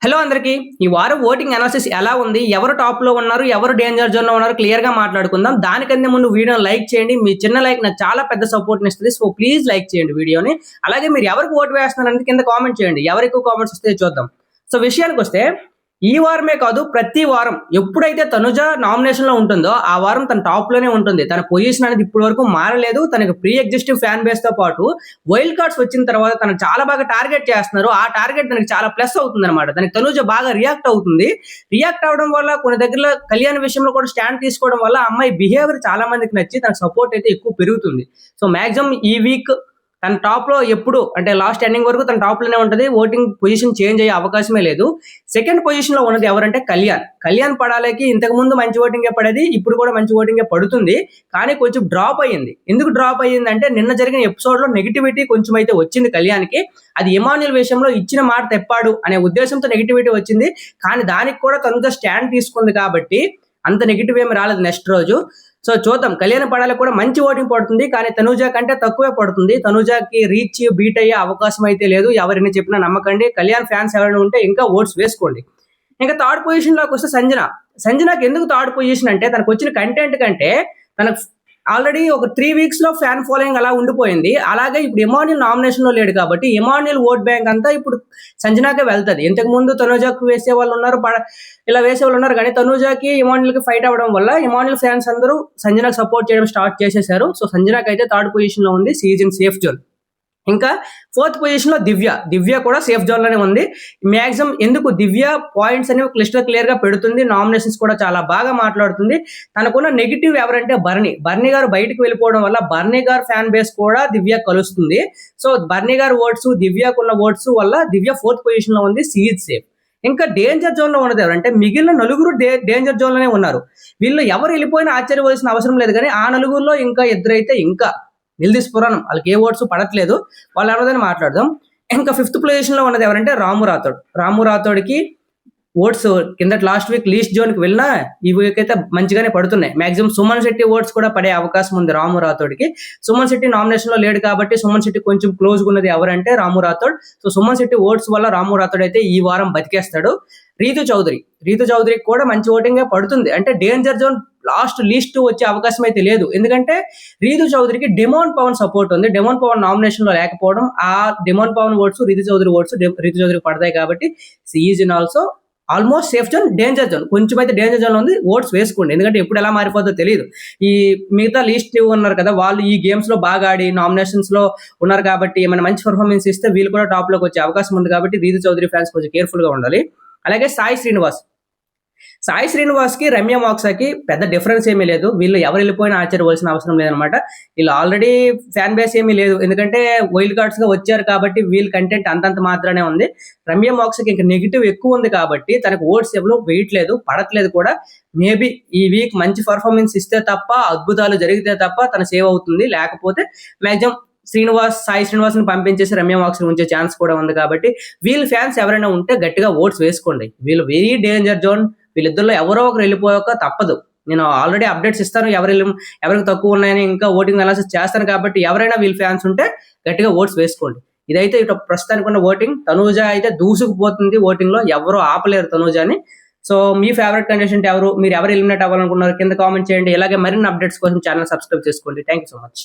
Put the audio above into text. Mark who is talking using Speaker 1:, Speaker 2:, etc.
Speaker 1: Hello అందరికి ఈ వారం ఓటింగ్ అనాలిసిస్ ఎలా ఉంది, ఎవరు టాప్ లో ఉన్నారు, ఎవరు డేంజర్ జోన్ లో ఉన్నారు క్లియర్ గా మాట్లాడుకుందాం. దానికంటే ముందు వీడియోని లైక్ చేయండి. మీ చిన్న లైక్ నాకు చాలా పెద్ద సపోర్ట్ ఇస్తుంది. సో ప్లీజ్ లైక్ చేయండి వీడియోని. అలాగే మీరు ఎవరికి ఓటు వేస్తున్నారు అనేది కింద కామెంట్ చేయండి. ఎవరు ఎక్కువ కామెంట్స్ వస్తే చూద్దాం. సో విషయానికి వస్తే ఈ వారమే కాదు, ప్రతి వారం ఎప్పుడైతే తనుజ నామినేషన్ లో ఉంటుందో ఆ వారం తన టాప్ లోనే ఉంటుంది. తన పొజిషన్ అనేది ఇప్పటి వరకు మారలేదు. తనకి ప్రీ ఎగ్జిస్టివ్ ఫ్యాన్ బేస్ తో పాటు వైల్డ్ కార్డ్స్ వచ్చిన తర్వాత తను చాలా బాగా టార్గెట్ చేస్తున్నారు. ఆ టార్గెట్ తనకి చాలా ప్లస్ అవుతుంది అనమాట. తనకి తనుజ బాగా రియాక్ట్ అవుతుంది. రియాక్ట్ అవడం వల్ల కొన్ని దగ్గర కళ్యాణ్ విషయంలో కూడా స్టాండ్ తీసుకోవడం వల్ల అమ్మాయి బిహేవియర్ చాలా మందికి నచ్చి తన సపోర్ట్ అయితే ఎక్కువ పెరుగుతుంది. సో మాక్సిమం ఈ వీక్ తన టాప్ లో ఎప్పుడు అంటే లాస్ట్ ఎండింగ్ వరకు తన టాప్ లోనే ఉంటుంది. ఓటింగ్ పొజిషన్ చేంజ్ అయ్యే అవకాశమే లేదు. సెకండ్ పొజిషన్ లో ఉన్నది ఎవరంటే కళ్యాణ్ పడాలకి ఇంతకు ముందు మంచి ఓటింగే పడేది, ఇప్పుడు కూడా మంచి ఓటింగే పడుతుంది. కానీ కొంచెం డ్రాప్ అయ్యింది. ఎందుకు డ్రాప్ అయ్యింది అంటే నిన్న జరిగిన ఎపిసోడ్ లో నెగిటివిటీ కొంచెం అయితే వచ్చింది కళ్యాణ్కి. అది ఇమాన్యుల్ విషయంలో ఇచ్చిన మాట తెప్పాడు అనే ఉద్దేశంతో నెగిటివిటీ వచ్చింది. కానీ దానికి కూడా తనతో స్టాండ్ తీసుకుంది కాబట్టి అంత నెగిటివ్ ఏమి రాలేదు నెక్స్ట్ రోజు. సో చూద్దాం, కళ్యాణ్ పడాలకు కూడా మంచి ఓటింగ్ పడుతుంది. కానీ తనూజ కంటే తక్కువే పడుతుంది. తనూజకి రీచ్ బీట్ అయ్యే అవకాశం అయితే లేదు. ఎవరిని చెప్పినా నమ్మకండి. కళ్యాణ్ ఫ్యాన్స్ ఎవరైనా ఉంటే ఇంకా ఓట్స్ వేసుకోండి. ఇంకా థర్డ్ పొజిషన్ లోకి వస్తే సంజనాకి ఎందుకు థర్డ్ పొజిషన్ అంటే తనకు వచ్చిన కంటెంట్ కంటే తనకు ఆల్రెడీ ఒక 3 weeks లో ఫ్యాన్ ఫాలోయింగ్ అలా ఉండిపోయింది. అలాగే ఇప్పుడు ఇమాన్యుల్ నామినేషన్ లో లేడు కాబట్టి ఇమాన్యుల్ ఓట్ బ్యాంక్ అంతా ఇప్పుడు సంజనాకే వెళ్తుంది. ఇంతకు ముందు తనూజాకు వేసే వాళ్ళు ఉన్నారు, ఇలా వేసే వాళ్ళు ఉన్నారు. కానీ తనూజాకి ఇమాన్యుల్ కి ఫైట్ అవ్వడం వల్ల ఇమాన్యుల్ ఫ్యాన్స్ అందరూ సంజనాకు సపోర్ట్ చేయడం స్టార్ట్ చేసేశారు. సో సంజనాకి అయితే థర్డ్ పొజిషన్ లో ఉంది. Season safe zone. ఇంకా ఫోర్త్ పొజిషన్ లో దివ్య కూడా సేఫ్ జోన్ లోనే ఉంది. మాక్సిమం ఎందుకు దివ్య పాయింట్స్ అనేవి క్లియర్ గా పెడుతుంది. నామినేషన్స్ కూడా చాలా బాగా మాట్లాడుతుంది. తనకున్న నెగిటివ్ ఎవరంటే బర్నీ గారు బయటకు వెళ్ళిపోవడం వల్ల బర్నీ గారు ఫ్యాన్ బేస్ కూడా దివ్య కలుస్తుంది. సో బర్నీ గారు ఓట్స్, దివ్యకున్న ఓట్స్ వల్ల దివ్య ఫోర్త్ పొజిషన్ లో ఉంది. Seize safe. ఇంకా డేంజర్ జోన్ లో ఉన్నది ఎవరంటే మిగిలిన నలుగురు డేంజర్ జోన్ లోనే ఉన్నారు. వీళ్ళు ఎవరు వెళ్ళిపోయినా ఆశ్చర్యపోవాల్సిన అవసరం లేదు. కానీ ఆ నలుగురులో ఇంకా ఇద్దరైతే ఇంకా నిల్దీస్ పురాణం వాళ్ళకి ఏ ఓట్స్ పడట్లేదు. వాళ్ళు ఎవరిదని మాట్లాడదాం. ఇంకా ఫిఫ్త్ పొజిషన్ లో ఉన్నది ఎవరంటే రాము రాథోడ్కి ఓట్స్ కింద లాస్ట్ వీక్ లీస్ట్ జోన్ కి వెళ్ళినా ఈ వీక్ అయితే మంచిగానే పడుతున్నాయి. మాక్సిమం సుమన్ శెట్టి ఓట్స్ కూడా పడే అవకాశం ఉంది రాము రాథోడ్కి. సుమన్ శెట్టి నామినేషన్ లో లేడు కాబట్టి సుమన్ శెట్టి కొంచెం క్లోజ్ గా ఉన్నది ఎవరంటే రాము రాథోడ్. సో సుమన్ శెట్టి ఓట్స్ వల్ల రాము రాథోడ్ అయితే ఈ వారం బతికేస్తాడు. రీతు చౌదరికి కూడా మంచి ఓటింగ్ పడుతుంది. అంటే డేంజర్ జోన్ లాస్ట్ లీస్ట్ వచ్చే అవకాశం అయితే లేదు. ఎందుకంటే రీతు చౌదరికి డెమోన్ పవన్ సపోర్ట్ ఉంది. డెమోన్ పవన్ నామినేషన్ లో లేకపోవడం, ఆ demon Pawan votes Rithu Chaudhary votes Rithu చౌదరికి పడతాయి కాబట్టి season also almost safe zone. Danger zone కొంచెం అయితే డేంజర్ జోన్ లో ఉంది. ఓట్స్ వేసుకోండి. ఎందుకంటే ఎప్పుడు ఎలా మారిపోతుందో తెలియదు. ఈ మిగతా లీస్ట్ ఉన్నారు కదా, వాళ్ళు ఈ గేమ్స్ లో బాగా ఆడి నామినేషన్స్ లో ఉన్నారు కాబట్టి ఏమైనా మంచి పర్ఫార్మెన్స్ ఇస్తే వీళ్ళు కూడా టాప్ లోకి వచ్చే అవకాశం ఉంది. కాబట్టి రీతు చౌదరి ఫ్యాన్స్ కొంచెం కేర్ఫుల్ గా ఉండాలి. అలాగే సాయి శ్రీనివాస్ కి రమ్య మోక్సాకి పెద్ద డిఫరెన్స్ ఏమీ లేదు. వీళ్ళు ఎవరు వెళ్ళిపోయినా ఆశ్చర్యవలసిన అవసరం లేదనమాట. వీళ్ళు ఆల్రెడీ ఫ్యాన్ బేస్ ఏమీ లేదు. ఎందుకంటే వైల్డ్ కార్డ్స్ గా వచ్చారు కాబట్టి వీళ్ళ కంటెంట్ అంతంత మాత్రమే ఉంది. రమ్య మోక్సాకి ఇంకా నెగిటివ్ ఎక్కువ ఉంది కాబట్టి తనకు ఓట్స్ ఎవరు వేయట్లేదు, పడట్లేదు కూడా. మేబీ ఈ వీక్ మంచి పర్ఫార్మెన్స్ ఇస్తే తప్ప, అద్భుతాలు జరిగితే తప్ప తన సేవ్ అవుతుంది. లేకపోతే మాక్సిమం సాయి శ్రీనివాస్ ని పంపించేసి రమ్య మోక్స్ ఉంచే ఛాన్స్ కూడా ఉంది. కాబట్టి వీళ్ళ ఫ్యాన్స్ ఎవరైనా ఉంటే గట్టిగా ఓట్స్ వేసుకోండి. వీళ్ళు వెరీ డేంజర్ జోన్. వీళ్ళిద్దరిలో ఎవరో ఒకరు వెళ్ళిపోయాక తప్పదు. నేను ఆల్రెడీ అప్డేట్స్ ఇస్తాను ఎవరికి తక్కువ ఉన్నాయని, ఇంకా ఓటింగ్ అనాలిసిస్ చేస్తాను. కాబట్టి ఎవరైనా వీళ్ళ ఫ్యాన్స్ ఉంటే గట్టిగా ఓట్స్ వేసుకోండి. ఇదైతే ఇటు ప్రస్తుతానికి ఉన్న ఓటింగ్. తనూజ అయితే దూసుకుపోతుంది ఓటింగ్ లో, ఎవరు ఆపలేరు తనూజని. సో మీ ఫేవరెట్ కంటెస్టెంట్ ఎవరు, మీరు ఎవరు ఎలిమినేట్ అవ్వాలనుకున్నారు కింద కామెంట్ చేయండి. ఇలాగే మరిన్ని అప్డేట్స్ కోసం ఛానల్ సబ్స్క్రైబ్ చేసుకోండి. Thank you so much.